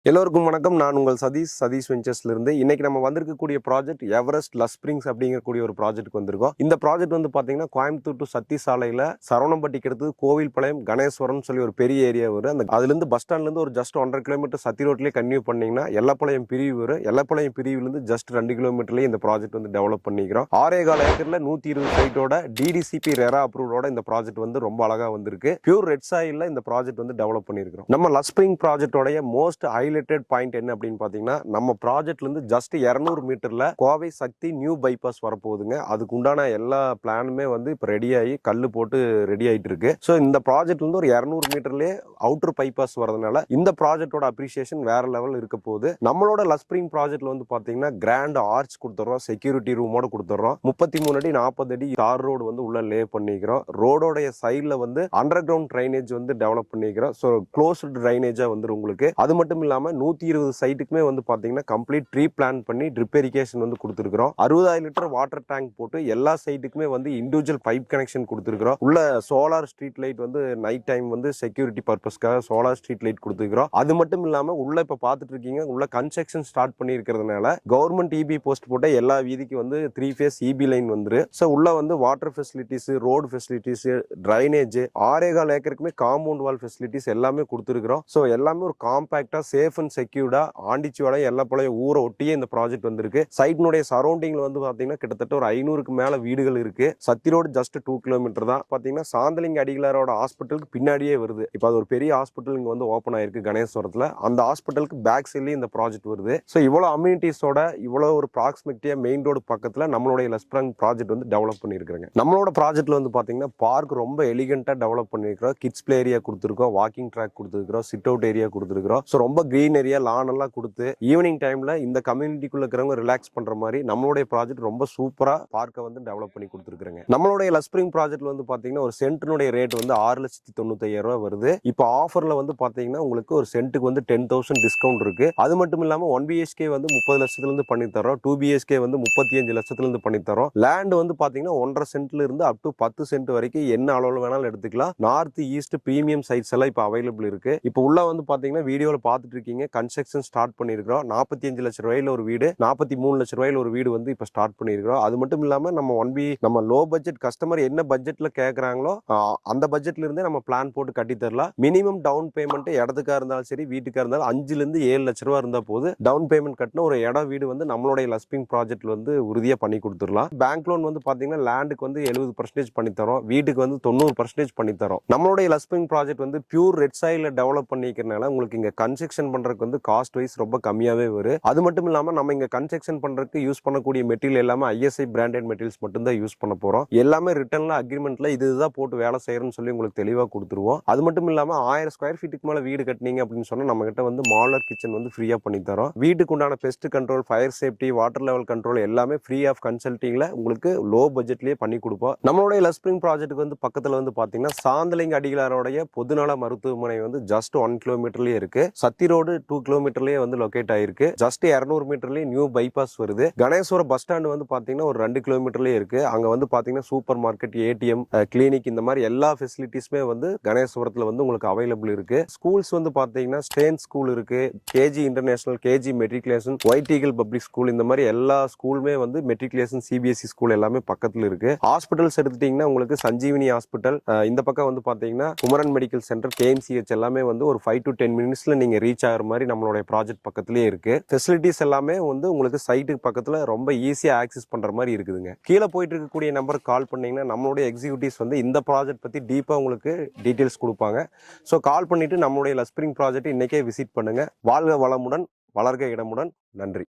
எல்லோருக்கும் வணக்கம். நான் உங்கள் சதீஷ் வெஞ்சர்ஸ்ல இருந்து. இன்னைக்கு நம்ம வந்திருக்கக்கூடிய ப்ராஜெக்ட் எவரெஸ்ட் லஸ் ஸ்பிரிங்ஸ் அப்படிங்கக்கூடிய ஒரு ப்ராஜெக்ட் வந்திருக்கோம். இந்த ப்ராஜெக்ட் வந்து பாத்தீங்கன்னா கோயம்புத்தூர் டு சத்தி சாலையில சரவணம்பட்டிக்கு அடுத்து கோவில்பாளையம் கணேஸ்வரம் சொல்லி ஒரு பெரிய ஏரியா வரும். அந்த அதுல இருந்து பஸ் ஸ்டாண்ட்ல இருந்து ஒரு ஜஸ்ட் 1.5 கிலோமீட்டர் சத்தி ரோட்லயே கன்டினியூ பண்ணீங்கன்னா எல்லப்பாளையம் பிரிவு வரும். எல்லப்பாளையம் பிரிவுல இருந்து ஜஸ்ட் 2 கிலோமீட்டர்லயே இந்த ப்ராஜெக்ட் வந்து டெவலப் பண்ணிக்கிறோம். 6.25 ஏக்கர்ல 120 சைட்டோட டிடிசிபி ரெரா அப்ரூவோட இந்த ப்ராஜெக்ட் வந்து ரொம்ப அழகா வந்திருக்கு. பியூர் ரெட் சாயில்ல இந்த ப்ராஜெக்ட் வந்து டெவலப் பண்ணிருக்கோம். நம்ம Luz spring ப்ராஜெக்டோட most highlighted point என்ன அப்படின்னு பாத்தீங்கன்னா, நம்ம ப்ராஜெக்ட்ல இருந்து ஜஸ்ட் 200 மீட்டர்ல கோவை சக்தி நியூ பைபாஸ் வரப்போகுதுங்க. அதுக்கு உண்டான எல்லா பிளானுமே வந்து இப்ப ரெடி ஆகி கல்லு போட்டு ரெடி ஆயிட்டு இருக்கு. சோ இந்த ப்ராஜெக்ட்ல இருந்து ஒரு 200 மீட்டர்லயே அவுட்டர் பைபாஸ் வரதுனால இந்த ப்ராஜெக்டோட அப்ரிசியேஷன் வேற லெவல் இருக்க போகுது. நம்மளோட லஸ் ஸ்பிரிங் ப்ராஜெக்ட்ல வந்து பாத்தீங்கன்னா கிராண்ட் ஆர்ச் கொடுத்துறோம், செக்யூரிட்டி ரூமோட கொடுத்துறோம், 33 அடி 40 அடி தார் ரோடு வந்து உள்ள லே பண்ணிக்கிறோம். ரோடோடைய சைட்ல வந்து அண்டர் கிரவுண்ட் ட்ரைனேஜ் வந்து டெவலப் பண்ணிக்கிறோம். ஸோ க்ளோஸ்டு ட்ரைனேஜா வந்து உங்களுக்கு. அது மட்டும் இல்லாம 120 சைட்டுக்குமே வந்து பாத்தீங்கன்னா கம்ப்ளீட் ட்ரீ பிளான் பண்ணி ட்ரிப் இரிகேஷன் வந்து கொடுத்துருக்கோம். 60,000 லிட்டர் வாட்டர் டேங்க் போட்டு எல்லா சைட்டுக்குமே வந்து இண்டிவிஜுவல் பைப் கனெக்ஷன் கொடுத்துருக்கோம். உள்ள சோலார் ஸ்ட்ரீட் லைட் வந்து நைட் டைம் வந்து செக்யூரிட்டி பர்பஸ்க்காக சோலார் ஸ்ட்ரீட் லைட் கொடுத்துருக்கோம். அது மட்டும் இல்லாம உள்ள இப்ப பாத்துட்டு இருக்கீங்க, உள்ள கன்ஸ்ட்ரக்ஷன் ஸ்டார்ட் பண்ணி இருக்கிறதுனால கவர்மெண்ட் இபி போஸ்ட் போட்ட எல்லா வீதிக்கு வந்து 3 ஃபேஸ் இபி லைன் வந்துரு. ஸோ உள்ள வந்து water facilities, road facilities, drainage, 6.25 ஏக்கருக்குமே காம்பவுண்ட் வால் ஃபெசிலிட்டிஸ் எல்லாமே கொடுத்துருக்கோம். ஸோ எல்லாமே ஒரு காம்பாக்டா சேஃப் அண்ட் செக்யூர்டா ஆண்டிச்சுவாலையும் எல்லப்பாளையம் ஊரை ஒட்டியே இந்த ப்ராஜெக்ட் வந்திருக்கு. சைட்னுடைய சரௌண்டிங்ல வந்து பாத்தீங்கன்னா கிட்டத்தட்ட ஒரு 500க்கு மேல வீடுகள் இருக்கு. சத்தி ரோடு ஜஸ்ட் 2 கிலோமீட்டர் தான். பாத்தீங்கன்னா சாந்தலிங்க அடிகளாரோட ஹாஸ்பிட்டலுக்கு பின்னாடியே வருது. இப்போ அது ஒரு பெரிய ஹாஸ்பிட்டல் இங்க வந்து ஓபன் ஆயிருக்கு கணேஸ்வரத்துல. அந்த ஹாஸ்பிட்டலுக்கு பேக் சைட்லயே இந்த ப்ராஜெக்ட் வருது. ஸோ இவ்வளவு அம்யூனிட்டிஸோட இவ்வளவு ஒரு ப்ராக்சிமிட்டியா மெயின் ரோடு பக்கத்துல நம்மளுடைய லஸ் ஸ்பிரிங் ப்ராஜெக்ட் வந்து டெவலப் பண்ணிருக்காங்க. நம்மளோட ப்ராஜெக்ட்ல வந்து பாத்தீங்கன்னா பார்க் ரொம்ப எலிகென்ட்டா டெவலப் பண்ணிருக்கோம். கிட்ஸ் பிளே ஏரியா கொடுத்துருக்கோம், வாக்கிங் ட்ராக் கொடுத்துருக்கோம், சிட் அவுட் ஏரியா கொடுத்துருக்கோம். ஸோ ரொம்ப கிரீன் ஏரியா, லான் எல்லாம் கொடுத்து ஈவினிங் டைம்ல இந்த கம்யூனிட்டிக்குள்ள இருக்கிறவங்க ரிலாக்ஸ் பண்ற மாதிரி நம்மளுடைய ப்ராஜெக்ட் ரொம்ப சூப்பரா பார்க்க வந்து டெவலப் பண்ணி கொடுத்துருக்காங்க. நம்மளுடைய லஸ் ஸ்பிரிங் ப்ராஜெக்ட்ல வந்து பாத்தீங்கன்னா ஒரு சென்ட்னுடைய ரேட் வந்து 6,95,000 ரூபாய் வருது. இப்போ ஆஃபர்ல வந்து பாத்தீங்கன்னா உங்களுக்கு ஒரு சென்ட்டுக்கு வந்து 10,000 டிஸ்கவுண்ட் இருக்கு. அது மட்டும் இல்லாம 1 BHK வந்து 30 லட்சத்துல இருந்து பண்ணி தரோம், 2 BHK வந்து 35 லட்சத்துல இருந்து பண்ணி தரோம். லேண்ட் வந்து பாத்தீங்கன்னா 1.5 சென்ட்ல இருந்து அப் டு 10 சென்ட் வரைக்கும் என்ன அளவுல வேணாலும் எடுத்துக்கலாம். நார்த் ஈஸ்ட் பிரீமியம் சைட்ஸ் எல்லாம் இப்போ அவைலபிள் இருக்கு. இப்போ உள்ள வந்து பாத்தீங்கன்னா வீடியோல பாத்துட்டு இருக்கீங்க, கன்ஸ்ட்ரக்ஷன் ஸ்டார்ட் பண்ணிருக்கோம். 45 லட்சம் ரூபாயில ஒரு வீடு, 43 லட்சம் ரூபாயில ஒரு வீடு வந்து இப்ப ஸ்டார்ட் பண்ணிருக்கோம். அது மட்டும் இல்லாம நம்ம லோ பட்ஜெட் கஸ்டமர் என்ன பட்ஜெட்ல கேக்குறாங்களோ அந்த பட்ஜெட்ல இருந்தே நம்ம பிளான் போட்டு கட்டி தரலாம். மினிமம் டவுன் பேமெண்ட் இடத்துக்கா இருந்தாலும் சரி வீட்டுக்கா இருந்தாலும் 5 ல இருந்து 7 லட்சம் ரூபாய் இருந்தா போது டவுன் பேமெண்ட் கட்டின ஒரு இடம் வீடு வந்து நம்மளுடைய லஸ் ஸ்பிரிங் ப்ராஜெக்ட்ல வந்து உறுதியா பண்ணி கொடுத்துடலாம். பேங்க் லோன் வந்து பாத்தீங்கன்னா லேண்டுக்கு வந்து 70% பண்ணி தரோம், வீட்டுக்கு வந்து 90% பண்ணி தரோம். நம்மளுடைய லஸ் ஸ்பிரிங் ப்ராஜெக்ட் வந்து பியூர் ரெட் சாயில்ல டெவலப் பண்ணிக்கிறதுனால உங்களுக்கு இங்க கன்ஸ்ட்ரக்ஷன் பண்றதுக்கு வந்து காஸ்ட் வைஸ் ரொம்ப கம்மியாவே வரும். அது மட்டும் இல்லாம நம்ம இங்க கன்ஸ்ட்ரக்ஷன் பண்றதுக்கு யூஸ் பண்ணக்கூடிய மெட்டீரியல் எல்லாமே ISI பிராண்டட் மெட்டீரியல்ஸ் மட்டும் தான் யூஸ் பண்ண போறோம். எல்லாமே ரிட்டர்ன்ல அக்ரிமெண்ட்ல இதுதான் போட்டு வேலை செய்யறோம்னு சொல்லி உங்களுக்கு தெளிவா கொடுத்துருவோம். அது மட்டும் இல்லாம 1000 ஸ்கொயர் ஃபீட்டுக்கு மேல வீடு கட்டினீங்க அப்படின்னு சொன்னா நம்ம கிட்ட வந்து மாடலர் கிச்சன் வந்து ஃப்ரீயா பண்ணி தரோம். வீட்டுக்கு உண்டான pest control, fire safety, water level control எல்லாமே ஃப்ரீ ஆஃப் கன்சல்டிங்ல உங்களுக்கு லோ பட்ஜெட்லயே பண்ணி கொடுப்போம். நம்மளுடைய லஸ் ஸ்பிரிங் ப்ராஜெக்ட்டுக்கு வந்து பக்கத்துல வந்து பாத்தீங்கன்னா சாந்தலிங்க அடிகளாரோடைய பொதுநல மருத்துவமனை வந்து ஜஸ்ட் 1 கிலோமீட்டர்லயே இருக்கு. சத்தி ரோடு 2 கிலோமீட்டர்லயே வந்து லொகேட் ஆயிருக்கு. ஜஸ்ட் 200 மீட்டர்லயே நியூ பைபாஸ் வருது. கணேஸ்வரம் பஸ் ஸ்டாண்ட் வந்து பாத்தீங்கன்னா ஒரு 2 கிலோமீட்டர்லயே இருக்கு. அங்க வந்து பாத்தீங்கன்னா சூப்பர் மார்க்கெட், ATM, கிளினிக் இந்த மாதிரி எல்லா ஃபெசிலிட்டிஸ்மே வந்து கணேஸ்வரத்துல வந்து உங்களுக்கு அவைலபிள் இருக்கு. ஸ்கூல்ஸ் வந்து பாத்தீங்கன்னா ஸ்டேன் ஸ்கூல் இருக்கு, KG international, KG matriculation, white eagle public school, இந்த மாதிரி எல்லா ஸ்கூலுமே வந்து மெட்ரிகுலேஷன் CBSE ஸ்கூல் எல்லாமே பக்கத்துல இருக்கு. ஹாஸ்பிட்டல்ஸ் எடுத்துட்டீங்கன்னா உங்களுக்கு சஞ்சீவினி ஹாஸ்பிட்டல், இந்த பக்கம் வந்து பாத்தீங்கன்னா குமரன் மெடிக்கல் சென்டர், KMCH எல்லாமே வந்து ஒரு 5 to 10 மினிட்ஸ்ல நீங்க ரீச் ஆகிற மாதிரி நம்மளுடைய ப்ராஜெக்ட் பக்கத்திலேயே இருக்கு. ஃபெசிலிட்டிஸ் எல்லாமே வந்து உங்களுக்கு சைட்டுக்கு பக்கத்துல ரொம்ப ஈஸியா ஆக்சஸ் பண்ற மாதிரி இருக்குதுங்க. கீழே போயிட்டு இருக்கக்கூடிய நம்பருக்கு கால் பண்ணீங்கன்னா நம்மளுடைய எக்ஸிக்யூட்டிவ்ஸ் வந்து இந்த ப்ராஜெக்ட் பத்தி டீப்பா உங்களுக்கு டீடைல்ஸ் கொடுப்பாங்க. ஸோ கால் பண்ணிட்டு நம்மளுடைய லஸ் ஸ்பிரிங் ப்ராஜெக்ட் இன்னைக்கே விசிட் பண்ணுங்க. வாழ்க வளமுடன், வளர்க இடமுடன். நன்றி.